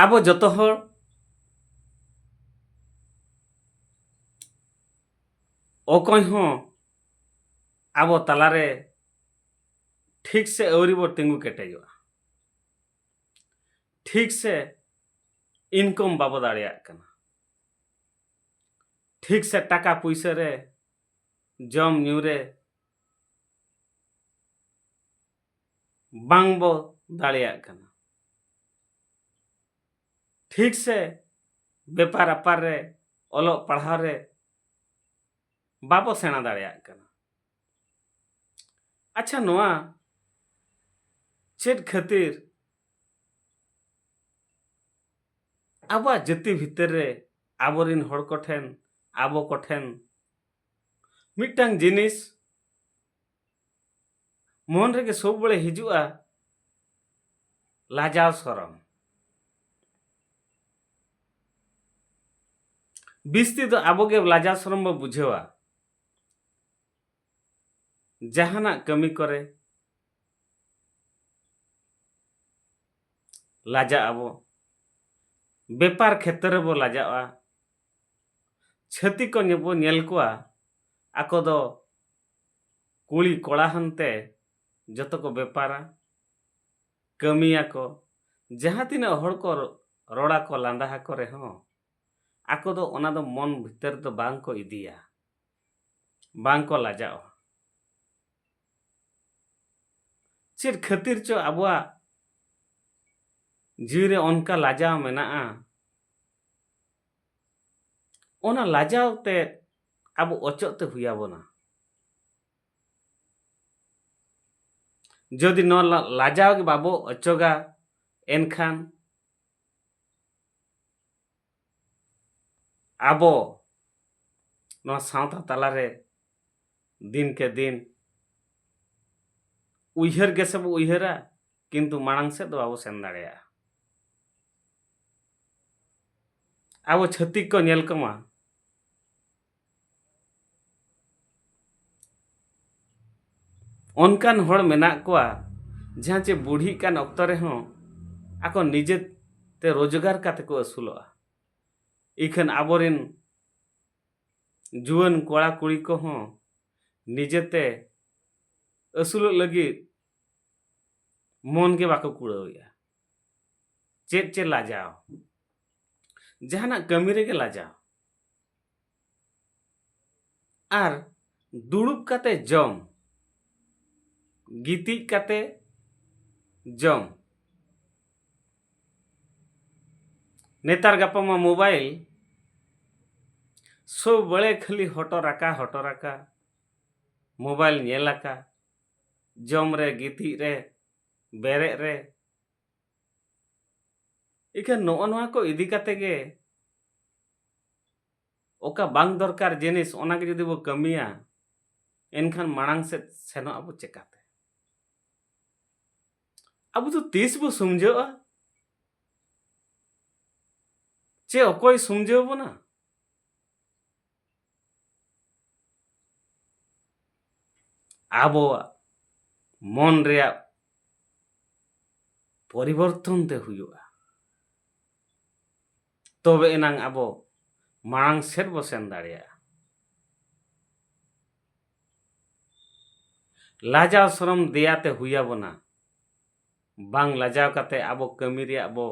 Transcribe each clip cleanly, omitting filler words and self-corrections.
ᱟᱵᱚ ᱡᱚᱛᱚ ᱦᱚᱲ ᱚᱠᱚᱭ ᱦᱚᱸ ᱟᱵᱚ ᱛᱟᱞᱟᱨᱮ ᱴᱷᱤᱠ ᱥᱮ ᱟᱹᱣᱨᱤ ᱵᱚ ᱛᱤᱸᱜᱩ ᱠᱮᱴᱮᱡᱚᱜᱼᱟ, ᱴᱷᱤक से इनकम बाबो दाड़ियाग कना, ठीक से टाका पैसा रे जम ᱧᱩ रे बांग बो दाड़ियाग कना, ठीक से बेपार अपार रे ओलो पढ़ाव रे बाबो सेना दाड़ियाग कना। अच्छा नोआ चेद खातिर आबा जाति भीतर रे आबोरिन हड़ को ठेन आबो को ठेन मिटांग जिनिस मन रे के सब बड़े हिजुआ लाजाव सरम। बिस्ती तो आबो के लाजाव सरम बो बुझेवा जहाना कमी करे लाजा आबो, बेपार क्षेत्र रे बो लाजावा, छती को नेबो नेल कोआ आको दो कुली कोड़ा हनते जतो को बेपारा कमिया को जहाँ तीना हड़ को रोड़ा को लांदा को रे हो आको दो ओना दो मन भीतर दो बांग को इदिया बांग को लाजाओ। चेर खातिर चो आबुआ जीरे उनका लाजाव मेनाआ ओना लाजाव ते आबो ओचोते ते हुया बोना। जदि न लाजाव के बाबो अचोगा एनखान आबो न सावता तलारे दिन के दिन उइहर के सब उइहरा किंतु मांग से दो आबो सेन दाड़ेया। आबो छत्तीक को नेल कमा ओनकान हड़ मेना कोआ जहाँ चे बूढ़ी कान अक्तो रे हों आको निजे ते रोजगार काते को असुलोआ। इखन आबोरिन जुवन कोड़ा कुड़ी को हों निजे ते असुलो लगी मन के बाको कुड़ावया। चेत चे लाजाओ जहाना कमी रे के लाजाओ आर दुड़ुब काते जम गीति काते जम नेतार गप्पा मा मोबाइल सब बड़े खाली हटो राका मोबाइल नेलाका जम रे गीति रे बेरे रे इखन नो नोआ को इदी काते गे ओका बांग दरकार जिनिस ओना के जदि बो कमिया एनखान मांग से सेनो आबो चेकाते आबो तो तीस बो समझोआ चे अकोय समझो बोना। आबो मन रे परिवर्तन ते हुआ तबे एनांग आबो मांग सेट बो सेन दाड़िया। लाजाव शरम देयाते हुया बोना बांग लाजाव काते आबो कमी रे आबो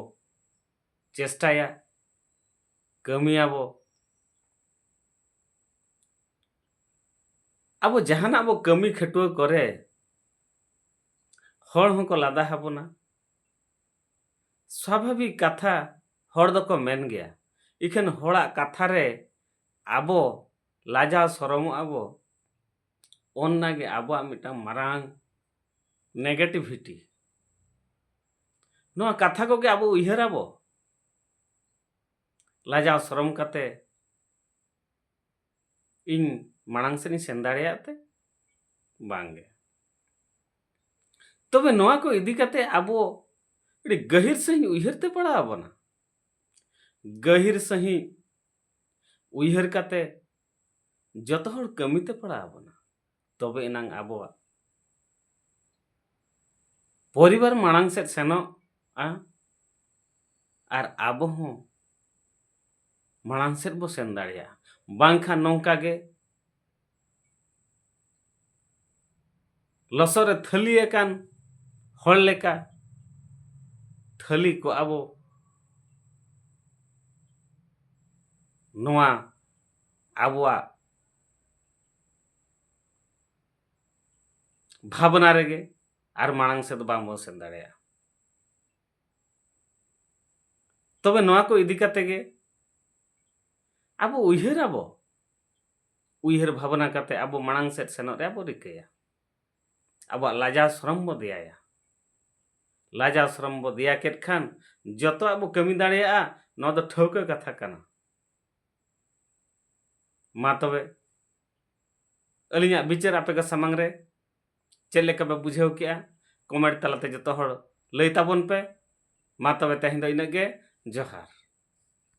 चेष्टाया कमी आबो आबो जहाना आबो कमी खटुआ करे हड़ हों को लादा हाबोना स्वाभाविक कथा हड़ दो को मेन गया। इखन हड़ा कथा रे आबो लाजाव शरम आबो ओन्ना गे आबो मिटा मारांग नेगेटिविटी नो कथा को के आबो उइहर आबो लाजाव शरम काते इन मांग से नि सेन दाड़ियाते बांगे। तबे नोआ को इदी काते आबो इडी गहिर सही उइहरते पड़ा आबोना गहिर सही उइहर काते जतो हड़ कमीते पड़ा आबोना तबे एनांग आबो परिवार मांग से सेनो आ ᱟᱨ ᱟᱵᱚ ᱦᱚᱸ ᱢᱟᱲᱟᱝ ᱥᱮᱫ ᱵᱚ ᱥᱮᱱ ᱫᱟᱲᱮᱭᱟᱜᱼᱟ᱾ ᱵᱟᱝᱠᱷᱟᱱ ᱱᱚᱝᱠᱟ ᱜᱮ ᱞᱚᱥᱚᱫ ᱨᱮ ᱛᱷᱟᱹᱞᱤ ᱟᱠᱟᱱ ᱦᱚᱲ ᱞᱮᱠᱟ ᱛᱷᱟᱹᱞᱤ ᱠᱚ ᱟᱵᱚ ᱱᱚᱣᱟ ᱟᱵᱚᱣᱟᱜ ᱵᱷᱟᱵᱽᱱᱟ ᱨᱮᱜᱮ ᱟᱨ ᱢᱟᱲᱟᱝ ᱥᱮᱫ ᱵᱟᱝᱵᱚ ᱥᱮᱱ ᱫᱟᱲᱮᱭᱟᱜᱼᱟ᱾ ᱛᱚᱵᱮ ᱱᱚᱣᱟ ᱠᱚ ᱤᱫᱤ ᱠᱟᱛᱮ ᱜᱮ ᱟᱵᱚ ᱩᱭᱦᱟᱹᱨ ᱵᱷᱟᱵᱽᱱᱟ ᱠᱟᱛᱮ ᱟᱵᱚ ᱢᱟᱲᱟᱝ ᱥᱮᱫ ᱥᱮᱱᱚᱜ ᱨᱮᱭᱟᱜ ᱵᱚ ᱨᱤᱠᱟᱹᱭᱟ᱾ ᱟᱵᱚᱣᱟᱜ ᱞᱟᱡᱟᱣ ᱥᱚᱨᱚᱢ ᱵᱚ ᱫᱮᱭᱟᱭᱟ᱾ ᱞᱟᱡᱟᱣ ᱥᱚᱨᱚᱢ ᱵᱚ ᱫᱮᱭᱟ ᱠᱮᱫ ᱠᱷᱟᱱ ᱡᱚᱛᱚᱣᱟᱜ ᱵᱚ ᱠᱟᱹᱢᱤ ᱫᱟᱲᱮᱭᱟᱜᱼᱟ᱾ ᱱᱚᱣᱟ ᱫᱚ ᱴᱷᱟᱹᱣᱠᱟᱹ ᱠᱟᱛᱷᱟ ᱠᱟᱱᱟ᱾ ᱢᱟ ᱛᱚᱵᱮ ᱟᱹᱞᱤᱧᱟᱜ ᱵᱤᱪᱟᱹᱨ ᱟᱯᱮ ᱠᱚ ᱥᱟᱢᱟᱝ ᱨᱮ ᱪᱮᱫ ᱞᱮᱠᱟ ᱯᱮ ᱵᱩᱡᱷᱟᱹᱣ ᱠᱮᱜᱼᱟ? ᱠᱚᱢᱮᱱᱴ ᱛᱟᱞᱟᱛᱮ ᱡᱚᱛᱚ ᱦᱚᱲ ᱞᱟᱹᱭ ᱛᱟᱵᱚᱱ ᱯᱮ᱾ ᱢᱟ ᱛᱚᱵᱮ ᱛᱮᱦᱮᱧ ᱫᱚ ᱤᱱᱟᱹᱜ ᱜᱮ᱾ ᱡᱚᱦᱟᱨ।